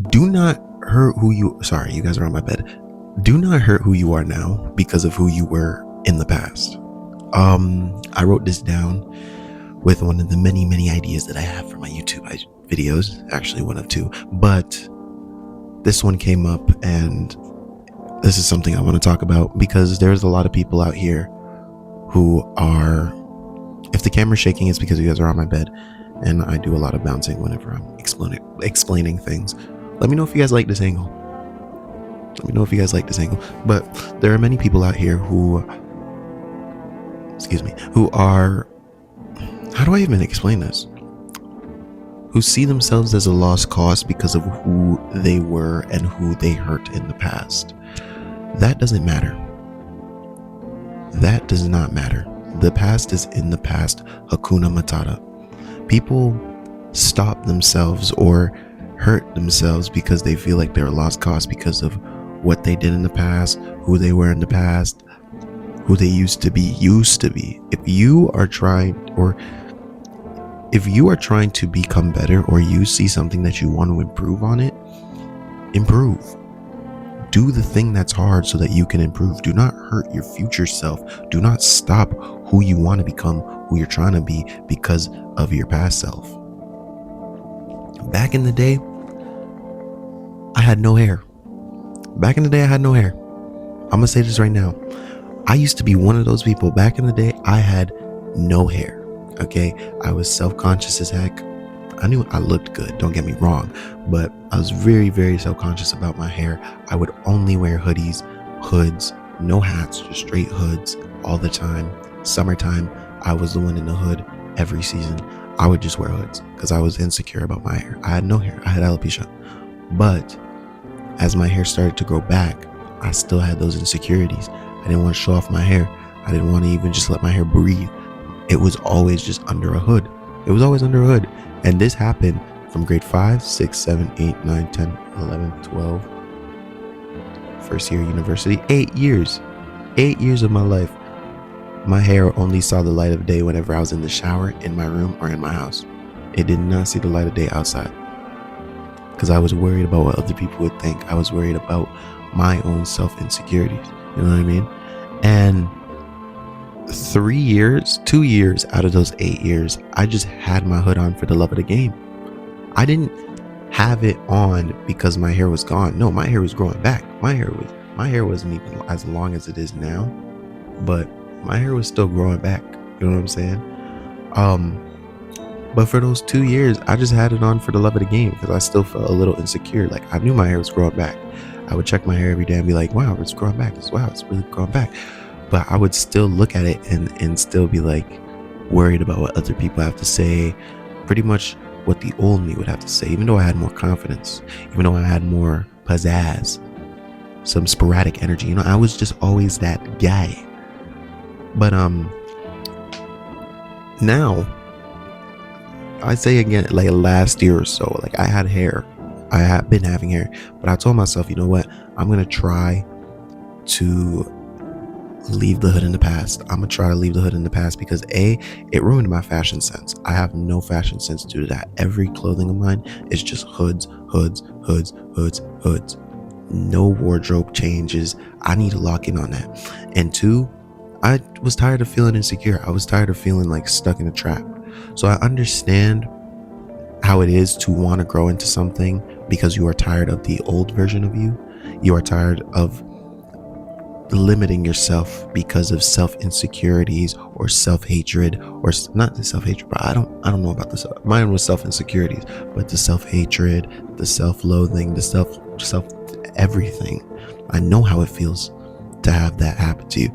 Do not hurt who you, sorry, you guys are on my bed. Do not hurt who you are now because of who you were in the past. I wrote this down with one of the many ideas that I have for my YouTube videos, actually one of two, but this one came up, and this is something I want to talk about because there's a lot of people out here who are, if the camera's shaking, it's because you guys are on my bed, and I do a lot of bouncing whenever I'm explaining things. Let me know if you guys like this angle. But there are many people out here who are, how do I even explain this? Who see themselves as a lost cause because of who they were and who they hurt in the past. That doesn't matter. That does not matter. The past is in the past. Hakuna Matata. People stop themselves or hurt themselves because they feel like they're a lost cause because of what they did in the past, who they were in the past, who they used to be. If you are trying to become better, or you see something that you want to improve on it, improve. Do the thing that's hard so that you can improve. Do not hurt your future self. Do not stop who you want to become, who you're trying to be, because of your past self. Back in the day, I had no hair. I'm gonna say this right now. I used to be one of those people. Back in the day, I had no hair. Okay, I was self-conscious as heck. I knew I looked good, don't get me wrong, but I was very, very self-conscious about my hair. I would only wear hoodies, hoods, no hats, just straight hoods all the time. Summertime, I was the one in the hood. Every season, I would just wear hoods because I was insecure about my hair. I had no hair. I had alopecia. But as my hair started to grow back, I still had those insecurities. I didn't want to show off my hair. I didn't want to even just let my hair breathe. It was always just under a hood. And this happened from grade 5, 6, 7, 8, 9, 10, 11, 12. First year university. 8 years. 8 years of my life. My hair only saw the light of day whenever I was in the shower, in my room, or in my house. It did not see the light of day outside. Because I was worried about what other people would think. I was worried about my own self-insecurities. You know what I mean? And 2 years out of those 8 years, I just had my hood on for the love of the game. I didn't have it on because my hair was gone. No, my hair was growing back. My hair wasn't even as long as it is now, but my hair was still growing back. You know what I'm saying? But for those 2 years, I just had it on for the love of the game because I still felt a little insecure. Like, I knew my hair was growing back. I would check my hair every day and be like, wow, it's growing back. Wow, it's really growing back. But I would still look at it and still be like worried about what other people have to say, pretty much what the old me would have to say, even though I had more confidence, even though I had more pizzazz, some sporadic energy. You know, I was just always that guy. But now, I say again, like last year or so, like I had hair. I have been having hair, but I told myself, you know what? I'm going to try to leave the hood in the past. Because it ruined my fashion sense. I have no fashion sense due to that. Every clothing of mine is just hoods. No wardrobe changes. I need to lock in on that. And 2, I was tired of feeling insecure. I was tired of feeling like stuck in a trap. So I understand how it is to want to grow into something because you are tired of the old version of you. You are tired of limiting yourself because of self-insecurities or self-hatred, or not the self-hatred, but I don't know about this. Mine was self-insecurities, but the self-hatred, the self-loathing, the self everything. I know how it feels to have that happen to you.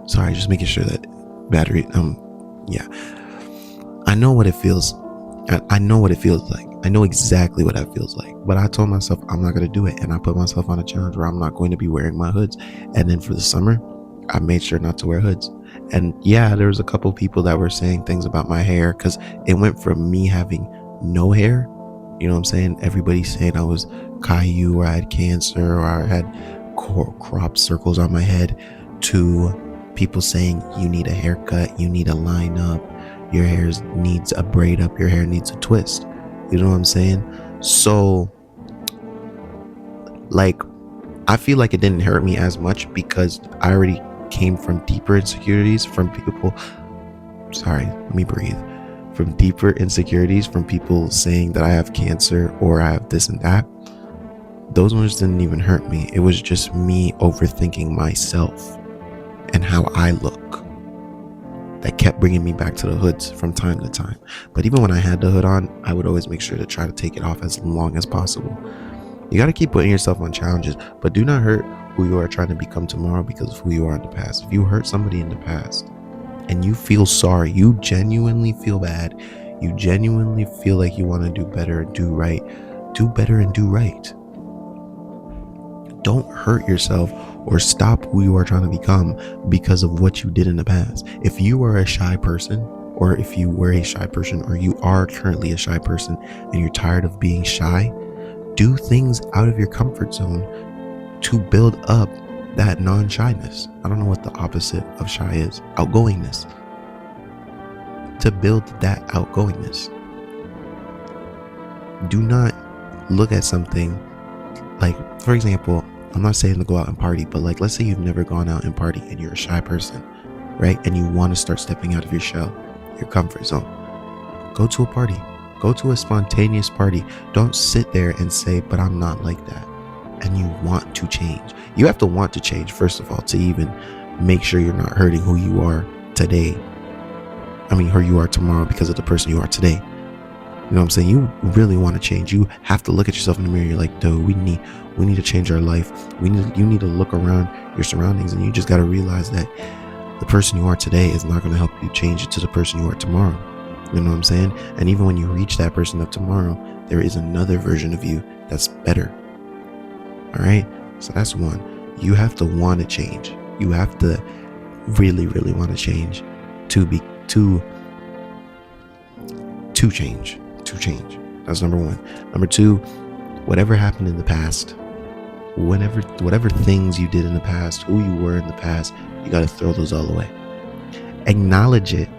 Sorry, just making sure that battery, yeah. I know what it feels. I know what it feels like. I know exactly what that feels like. But I told myself I'm not going to do it. And I put myself on a challenge where I'm not going to be wearing my hoods. And then for the summer, I made sure not to wear hoods. And yeah, there was a couple people that were saying things about my hair because it went from me having no hair. You know what I'm saying? Everybody saying I was Caillou, or I had cancer, or I had crop circles on my head, to people saying you need a haircut, you need a line up, your hair needs a braid up, your hair needs a twist. You know what I'm saying? So Like, I feel like it didn't hurt me as much because I already came from deeper insecurities from people. Sorry, let me breathe. From deeper insecurities from people saying that I have cancer or I have this and that. Those ones didn't even hurt me. It was just me overthinking myself and how I look that kept bringing me back to the hoods from time to time. But even when I had the hood on, I would always make sure to try to take it off as long as possible. You got to keep putting yourself on challenges, but do not hurt who you are trying to become tomorrow because of who you are in the past. If you hurt somebody in the past and you feel sorry, you genuinely feel bad, you genuinely feel like you want to do better and do right, do better and do right. Don't hurt yourself or stop who you are trying to become because of what you did in the past. If you are a shy person, or if you were a shy person, or you are currently a shy person and you're tired of being shy, do things out of your comfort zone to build up that non-shyness. I don't know what the opposite of shy is. Outgoingness. To build that outgoingness. Do not look at something like, for example, I'm not saying to go out and party, but like, let's say you've never gone out and party and you're a shy person, right? And you want to start stepping out of your shell, your comfort zone. Go to a party. Go to a spontaneous party. Don't sit there and say, but I'm not like that. And you want to change. You have to want to change, first of all, to even make sure you're not hurting who you are today. Who you are tomorrow because of the person you are today. You know what I'm saying? You really want to change. You have to look at yourself in the mirror. You're like, dude, we need to change our life. You need to look around your surroundings, and you just got to realize that the person you are today is not going to help you change it to the person you are tomorrow. You know what I'm saying? And even when you reach that person of tomorrow, there is another version of you that's better. All right. So that's one. You have to want to change. You have to really, really want to change to change. That's number one. Number two, whatever happened in the past, whatever things you did in the past, who you were in the past, you got to throw those all away. Acknowledge it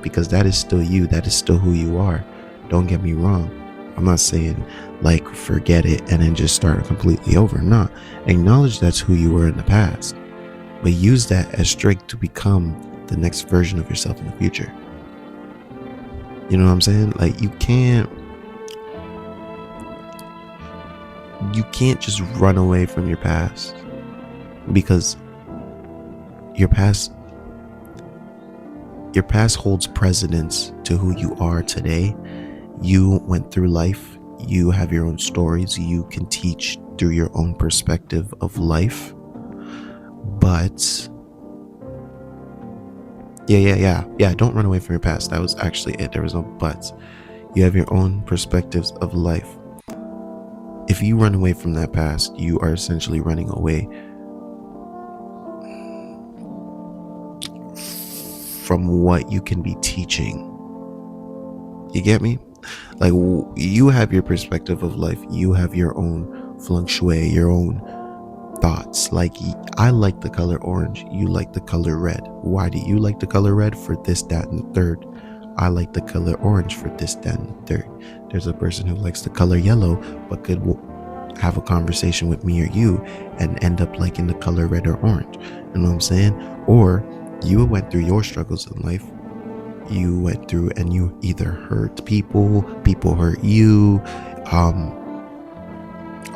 because that is still you. That is still who you are. Don't get me wrong. I'm not saying like forget it and then just start completely over. No, acknowledge that's who you were in the past, but use that as strength to become the next version of yourself in the future. You know what I'm saying? Like you can't just run away from your past because your past holds precedence to who you are today. You went through life. You have your own stories. You can teach through your own perspective of life. But yeah, don't run away from your past. That was actually it. There was no buts. You have your own perspectives of life. If you run away from that past, you are essentially running away from what you can be teaching. You get me? Like, you have your perspective of life. You have your own feng shui, your own thoughts. Like, I like the color orange. You like the color red. Why do you like the color red? For this, that, and the third. I like the color orange for this, that, and the third. There's a person who likes the color yellow, but could have a conversation with me or you and end up liking the color red or orange. You know what I'm saying? Or you went through your struggles in life. You went through and you either hurt people hurt you.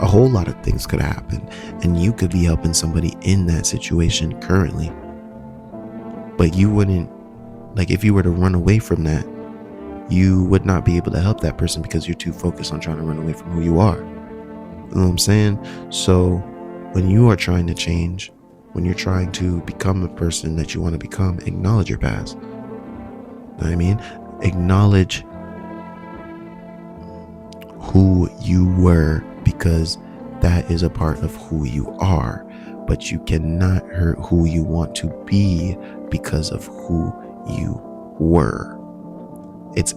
A whole lot of things could happen, and you could be helping somebody in that situation currently. But you wouldn't, like, if you were to run away from that, you would not be able to help that person because you're too focused on trying to run away from who you are. You know what I'm saying? So when you are trying to change, when you're trying to become the person that you want to become, acknowledge your past. You know what I mean? Acknowledge who you were, because that is a part of who you are. But you cannot hurt who you want to be because of who you were. It's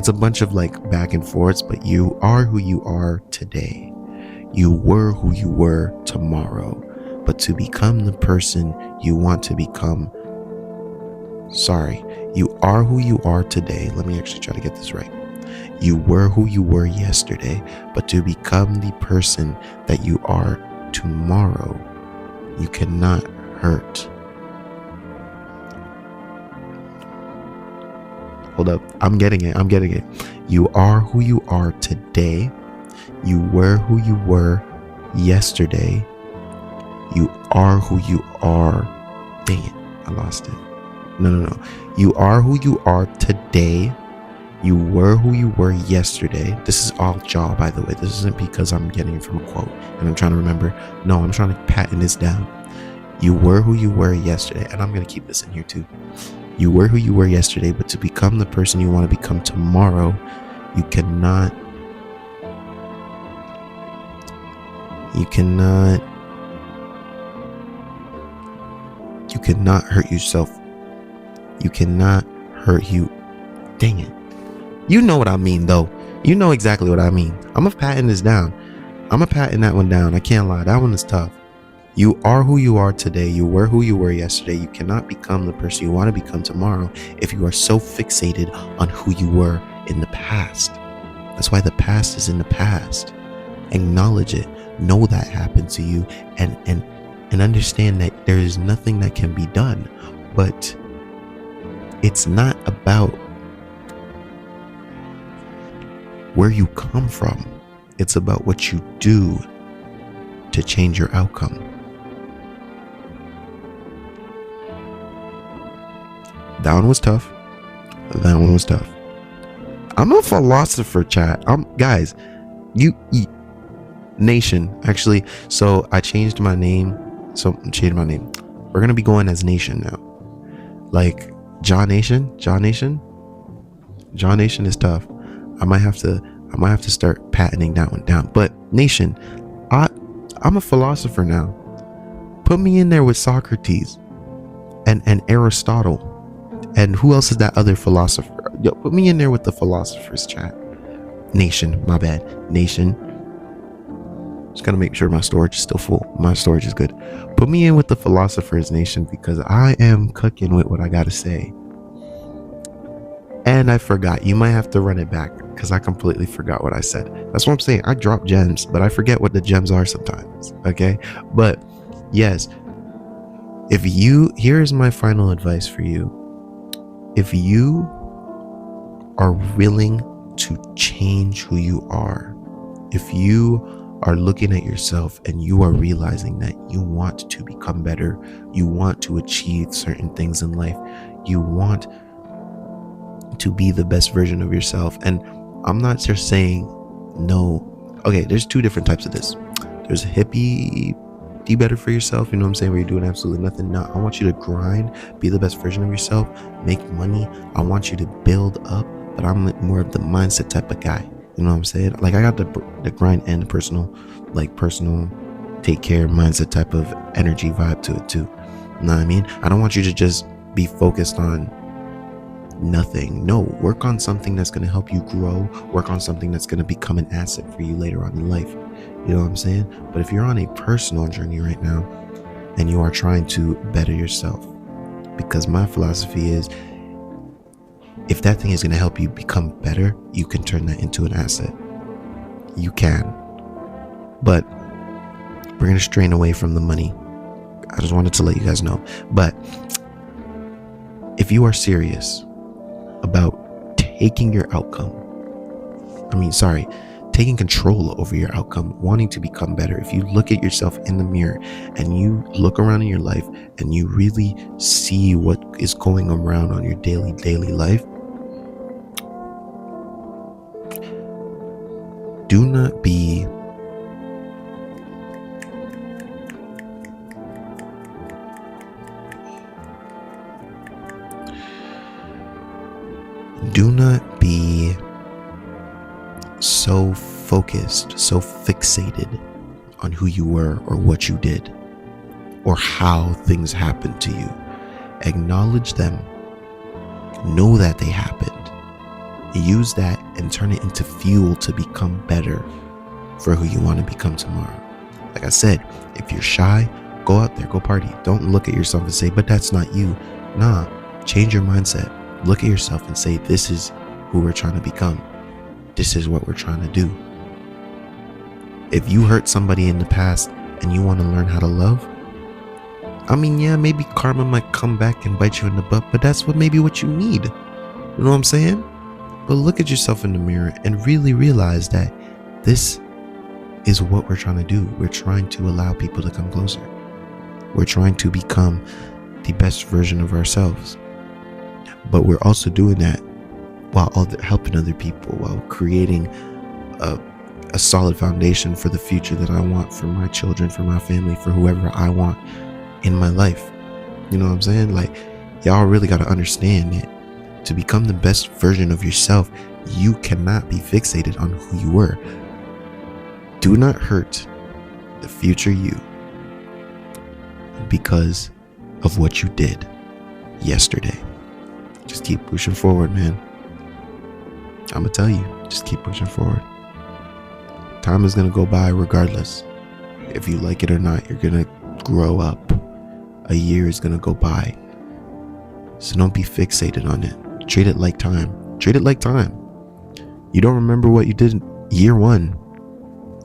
a bunch of like back and forths, but you are who you are today. You were who you were tomorrow. But to become the person you want to become, you are who you are today. Let me actually try to get this right. You were who you were yesterday, but to become the person that you are tomorrow, you cannot hurt. Hold up. I'm getting it. You are who you are today. You were who you were yesterday. You are who you are. Dang it. I lost it. No. You are who you are today. You were who you were yesterday. This is all jaw, by the way. This isn't because I'm getting it from a quote and I'm trying to remember. No, I'm trying to patent this down. You were who you were yesterday. And I'm going to keep this in here too. You were who you were yesterday, but to become the person you want to become tomorrow, you cannot hurt yourself. You cannot hurt you. Dang it. You know what I mean, though. You know exactly what I mean. I'm going to patent this down. I'm going to patent that one down. I can't lie. That one is tough. You are who you are today. You were who you were yesterday. You cannot become the person you want to become tomorrow if you are so fixated on who you were in the past. That's why the past is in the past. Acknowledge it. Know that happened to you and understand that there is nothing that can be done. But it's not about where you come from. It's about what you do to change your outcome. That one was tough. I'm a philosopher, chat. Guys, you Nation, actually. So I changed my name. We're gonna be going as Nation now. Like John Nation is tough. I might have to start patenting that one down. But Nation, I'm a philosopher now. Put me in there with Socrates and Aristotle. And who else is that other philosopher? Yo, put me in there with the philosophers, chat. Nation, my bad. Nation. Just gotta make sure my storage is still full. My storage is good. Put me in with the philosophers, Nation, because I am cooking with what I gotta say. And I forgot. You might have to run it back because I completely forgot what I said. That's what I'm saying. I drop gems, but I forget what the gems are sometimes. Okay. But yes, here's my final advice for you. If you are willing to change who you are, if you are looking at yourself and you are realizing that you want to become better, you want to achieve certain things in life, you want to be the best version of yourself. And I'm not just saying no. Okay, there's two different types of this. There's a hippie, be better for yourself, you know what I'm saying, where you're doing absolutely nothing. No, I want you to grind, be the best version of yourself, make money. I want you to build up, but I'm more of the mindset type of guy. You know what I'm saying? Like I got the grind and the personal take care mindset type of energy vibe to it too. You know what I mean? I don't want you to just be focused on nothing. No, work on something that's going to help you grow. Work on something that's going to become an asset for you later on in life. You know what I'm saying? But if you're on a personal journey right now and you are trying to better yourself, because my philosophy is, if that thing is going to help you become better, you can turn that into an asset. You can. But we're going to strain away from the money. I just wanted to let you guys know. But if you are serious about taking control over your outcome, wanting to become better, if you look at yourself in the mirror and you look around in your life and you really see what is going around on your daily life, do not be so focused, so fixated on who you were or what you did or how things happened to you. Acknowledge them. Know that they happened. Use that and turn it into fuel to become better for who you want to become tomorrow. Like I said, if you're shy, go out there, go party. Don't look at yourself and say, but that's not you. Nah, change your mindset. Look at yourself and say, this is who we're trying to become. this is what we're trying to do. If you hurt somebody in the past and you want to learn how to love, I mean, yeah, maybe karma might come back and bite you in the butt, but that's maybe what you need. You know what I'm saying? But look at yourself in the mirror and really realize that this is what we're trying to do. We're trying to allow people to come closer. We're trying to become the best version of ourselves. But we're also doing that while helping other people, while creating a solid foundation for the future that I want for my children, for my family, for whoever I want in my life. You know what I'm saying? Like, y'all really got to understand that to become the best version of yourself, you cannot be fixated on who you were. Do not hurt the future you because of what you did yesterday. Just keep pushing forward, man. I'm gonna tell you, just keep pushing forward. Time is gonna go by regardless. If you like it or not, you're gonna grow up. A year is gonna go by. So don't be fixated on it. Treat it like time. Treat it like time. You don't remember what you did in year one.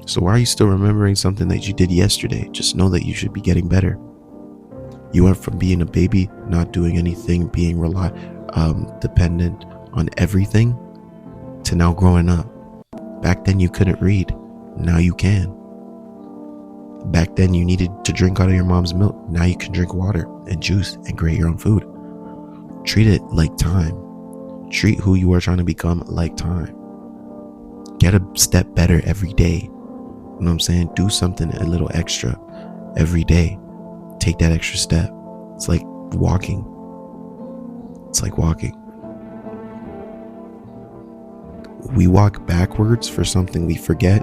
So why are you still remembering something that you did yesterday? Just know that you should be getting better. You went from being a baby, not doing anything, being dependent on everything, to now growing up. Back then you couldn't read. Now you can. Back then you needed to drink out of your mom's milk. Now you can drink water and juice and create your own food. Treat it like time. Treat who you are trying to become like time. Get a step better every day. You know what I'm saying? Do something a little extra every day. Take that extra step. It's like walking. It's like walking. We walk backwards for something we forget,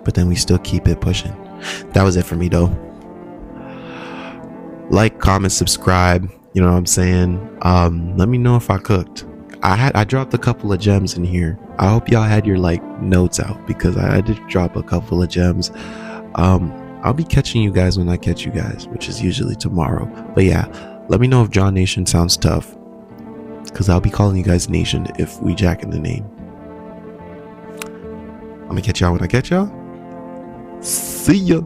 but then we still keep it pushing. That was it for me though. Like, comment, subscribe. You know what I'm saying? Let me know if I cooked. I dropped a couple of gems in here. I hope y'all had your notes out, because I did drop a couple of gems. I'll be catching you guys when I catch you guys, which is usually tomorrow. But yeah, let me know if John Nation sounds tough, because I'll be calling you guys Nation if we jack in the name. I'm gonna catch y'all when I catch y'all. See ya.